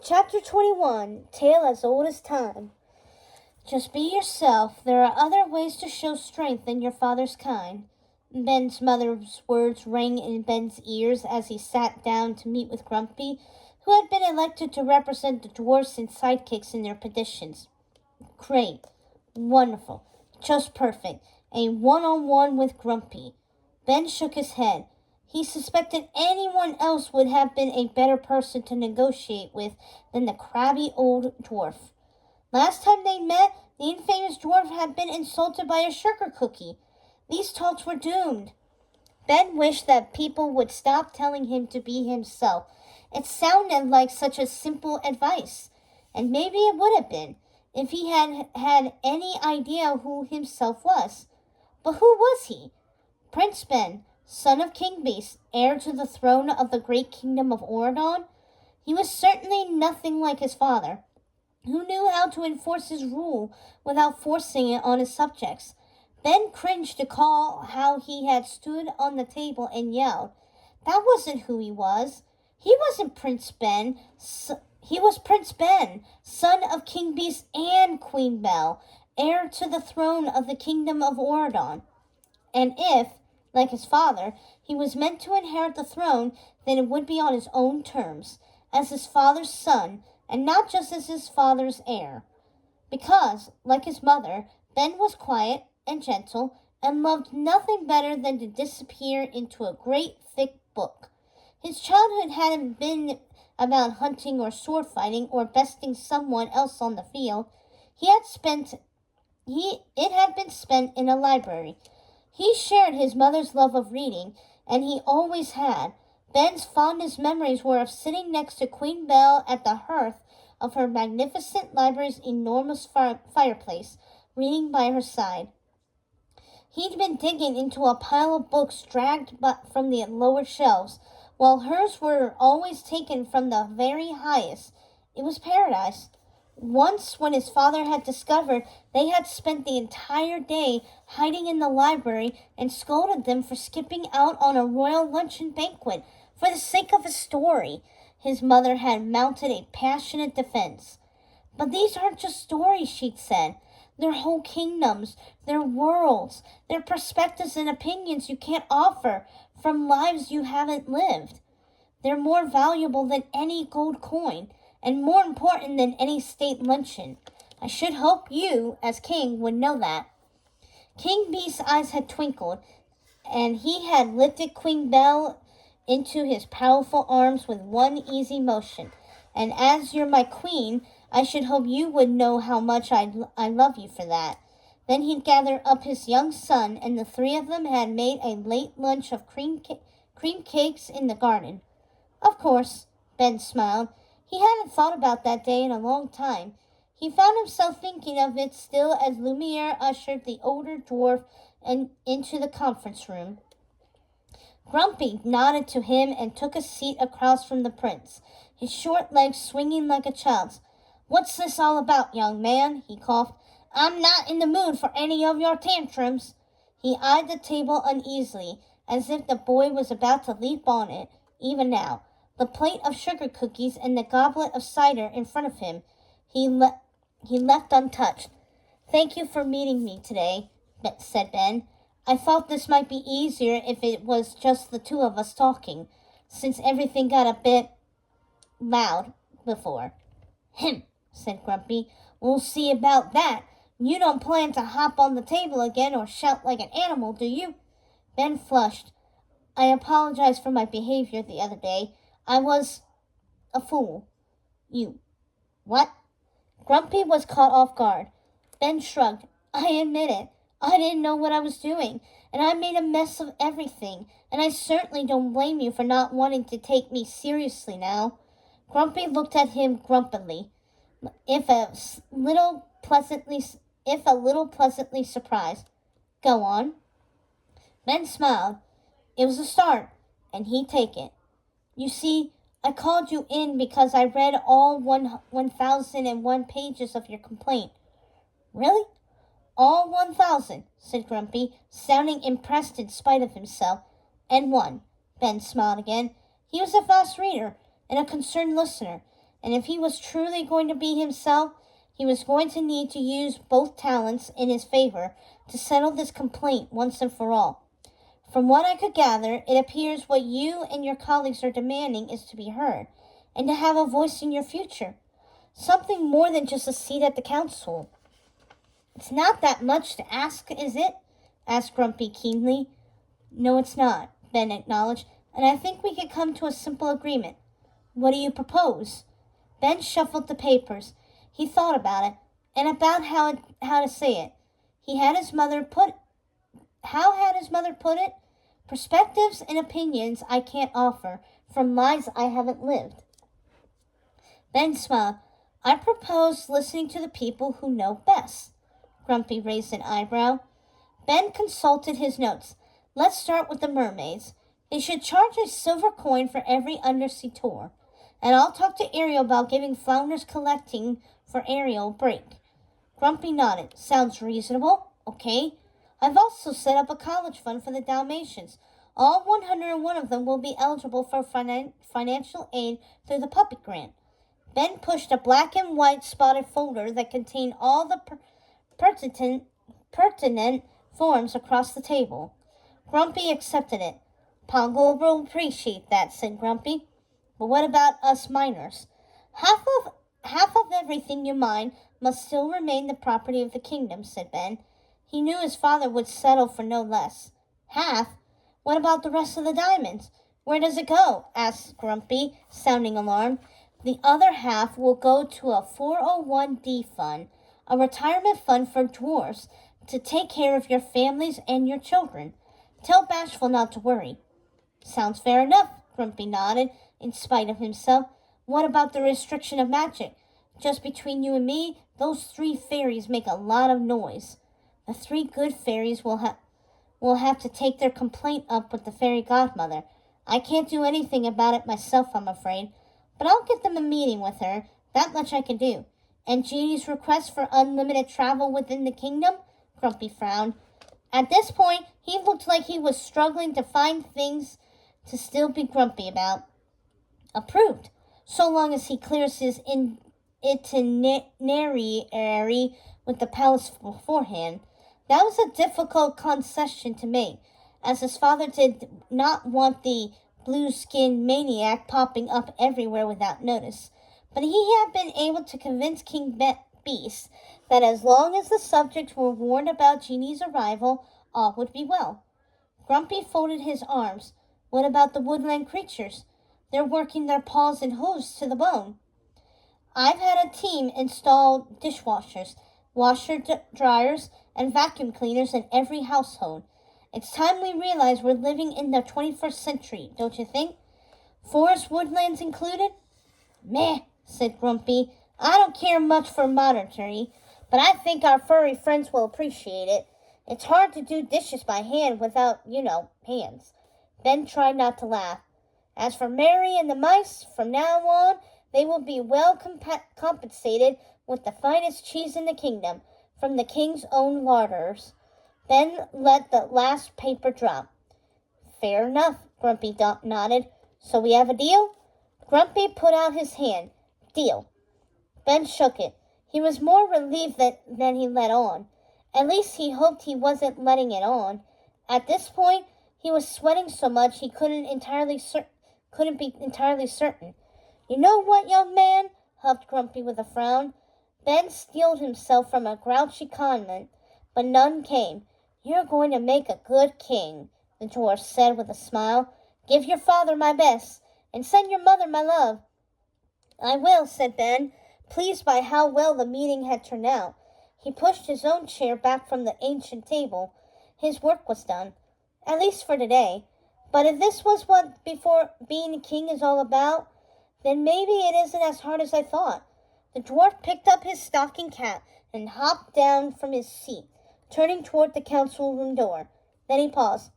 Chapter 21, Tale as Old as Time. Just be yourself. There are other ways to show strength than your father's kind. Ben's mother's words rang in Ben's ears as he sat down to meet with Grumpy, who had been elected to represent the dwarfs and sidekicks in their petitions. Great. Wonderful. Just perfect. A one-on-one with Grumpy. Ben shook his head. He suspected anyone else would have been a better person to negotiate with than the crabby old dwarf. Last time they met, the infamous dwarf had been insulted by a sugar cookie. These talks were doomed. Ben wished that people would stop telling him to be himself. It sounded like such a simple advice, and maybe it would have been, if he had had any idea who himself was. But who was he? Prince Ben, son of King Beast, heir to the throne of the great kingdom of Oradon? He was certainly nothing like his father, who knew how to enforce his rule without forcing it on his subjects. Ben cringed to recall how he had stood on the table and yelled. That wasn't who he was. He wasn't Prince Ben. He was Prince Ben, son of King Beast and Queen Belle, heir to the throne of the kingdom of Oradon. And if, like his father, he was meant to inherit the throne, then it would be on his own terms, as his father's son, and not just as his father's heir. Because, like his mother, Ben was quiet and gentle, and loved nothing better than to disappear into a great thick book. His childhood hadn't been about hunting or sword fighting or besting someone else on the field. It had been spent in a library. He shared his mother's love of reading, and he always had. Ben's fondest memories were of sitting next to Queen Belle at the hearth of her magnificent library's enormous fireplace, reading by her side. He'd been digging into a pile of books dragged from the lower shelves, while hers were always taken from the very highest. It was paradise. Once, when his father had discovered they had spent the entire day hiding in the library and scolded them for skipping out on a royal luncheon banquet for the sake of a story, his mother had mounted a passionate defense. But these aren't just stories, she'd said. They're whole kingdoms, they're worlds, they're perspectives and opinions you can't offer from lives you haven't lived. They're more valuable than any gold coin, and more important than any state luncheon. I should hope you, as king, would know that. King Beast's eyes had twinkled, and he had lifted Queen Belle into his powerful arms with one easy motion. And as you're my queen, I should hope you would know how much I love you for that. Then he'd gather up his young son, and the three of them had made a late lunch of cream cakes in the garden. Of course, Ben smiled. He hadn't thought about that day in a long time. He found himself thinking of it still as Lumiere ushered the older dwarf into the conference room. Grumpy nodded to him and took a seat across from the prince, his short legs swinging like a child's. What's this all about, young man? He coughed. I'm not in the mood for any of your tantrums. He eyed the table uneasily, as if the boy was about to leap on it, even now. The plate of sugar cookies and the goblet of cider in front of him, he left untouched. Thank you for meeting me today, said Ben. I thought this might be easier if it was just the two of us talking, since everything got a bit loud before. Said Grumpy. We'll see about that. You don't plan to hop on the table again or shout like an animal, do you? Ben flushed. I apologize for my behavior the other day. I was a fool. You. What? Grumpy was caught off guard. Ben shrugged. I admit it. I didn't know what I was doing, and I made a mess of everything, and I certainly don't blame you for not wanting to take me seriously now. Grumpy looked at him grumpily, if a little pleasantly surprised. Go on. Ben smiled. It was a start, and he'd take it. You see, I called you in because I read all 1,001 pages of your complaint. Really? All 1,000, said Grumpy, sounding impressed in spite of himself. And one. Ben smiled again. He was a fast reader and a concerned listener, And if he was truly going to be himself, he was going to need to use both talents in his favor to settle this complaint once and for all. From what I could gather, it appears what you and your colleagues are demanding is to be heard, and to have a voice in your future. Something more than just a seat at the council. It's not that much to ask, is it? Asked Grumpy keenly. No, it's not, Ben acknowledged, and I think we could come to a simple agreement. What do you propose? Ben shuffled the papers. He thought about it, and about how to say it. How had his mother put it? Perspectives and opinions I can't offer, from lives I haven't lived. Ben smiled. I propose listening to the people who know best. Grumpy raised an eyebrow. Ben consulted his notes. Let's start with the mermaids. They should charge a silver coin for every undersea tour. And I'll talk to Ariel about giving Flounder's collecting for Ariel a break. Grumpy nodded. Sounds reasonable. Okay. I've also set up a college fund for the Dalmatians. All 101 of them will be eligible for financial aid through the puppet grant. Ben pushed a black and white spotted folder that contained all the pertinent forms across the table. Grumpy accepted it. Pongo will appreciate that, said Grumpy. But what about us miners? Half of everything you mine must still remain the property of the kingdom, said Ben. He knew his father would settle for no less. Half? What about the rest of the diamonds? Where does it go? Asked Grumpy, sounding alarmed. The other half will go to a 401d fund, a retirement fund for dwarves, to take care of your families and your children. Tell Bashful not to worry. Sounds fair enough, Grumpy nodded, in spite of himself. What about the restriction of magic? Just between you and me, those 3 fairies make a lot of noise. The 3 good fairies will have to take their complaint up with the fairy godmother. I can't do anything about it myself, I'm afraid, but I'll get them a meeting with her. That much I can do. And Genie's request for unlimited travel within the kingdom? Grumpy frowned. At this point, he looked like he was struggling to find things to still be grumpy about. Approved, so long as he clears his itinerary with the palace beforehand. That was a difficult concession to make, as his father did not want the blue-skinned maniac popping up everywhere without notice. But he had been able to convince King Beast that as long as the subjects were warned about Genie's arrival, all would be well. Grumpy folded his arms. What about the woodland creatures? They're working their paws and hooves to the bone. I've had a team install dishwashers, washer-dryers, and vacuum cleaners in every household. It's time we realize we're living in the 21st century, don't you think? Forest woodlands included? Meh, said Grumpy. I don't care much for modernity, but I think our furry friends will appreciate it. It's hard to do dishes by hand without, hands. Ben tried not to laugh. As for Mary and the mice, from now on, they will be well compensated with the finest cheese in the kingdom, from the king's own larders. Ben let the last paper drop. Fair enough, Grumpy nodded. So we have a deal? Grumpy put out his hand. Deal. Ben shook it. He was more relieved than he let on. At least he hoped he wasn't letting it on. At this point, he was sweating so much he couldn't be entirely certain. You know what, young man? Huffed Grumpy with a frown. Ben steeled himself from a grouchy comment, but none came. You're going to make a good king, the dwarf said with a smile. Give your father my best, and send your mother my love. I will, said Ben, pleased by how well the meeting had turned out. He pushed his own chair back from the ancient table. His work was done, at least for today. But if this was what being a king is all about, then maybe it isn't as hard as I thought. The dwarf picked up his stocking cap and hopped down from his seat, turning toward the council room door. Then he paused.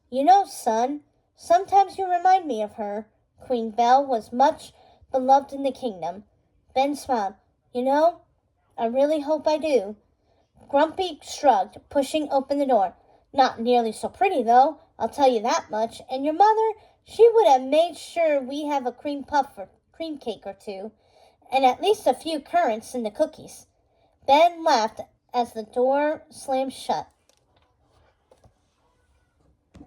You know, son, sometimes you remind me of her. Queen Belle was much beloved in the kingdom. Ben smiled. You know, I really hope I do. Grumpy shrugged, pushing open the door. Not nearly so pretty, though, I'll tell you that much. And your mother, she would have made sure we have a cream cake or two. and at least a few currants in the cookies. Ben laughed as the door slammed shut.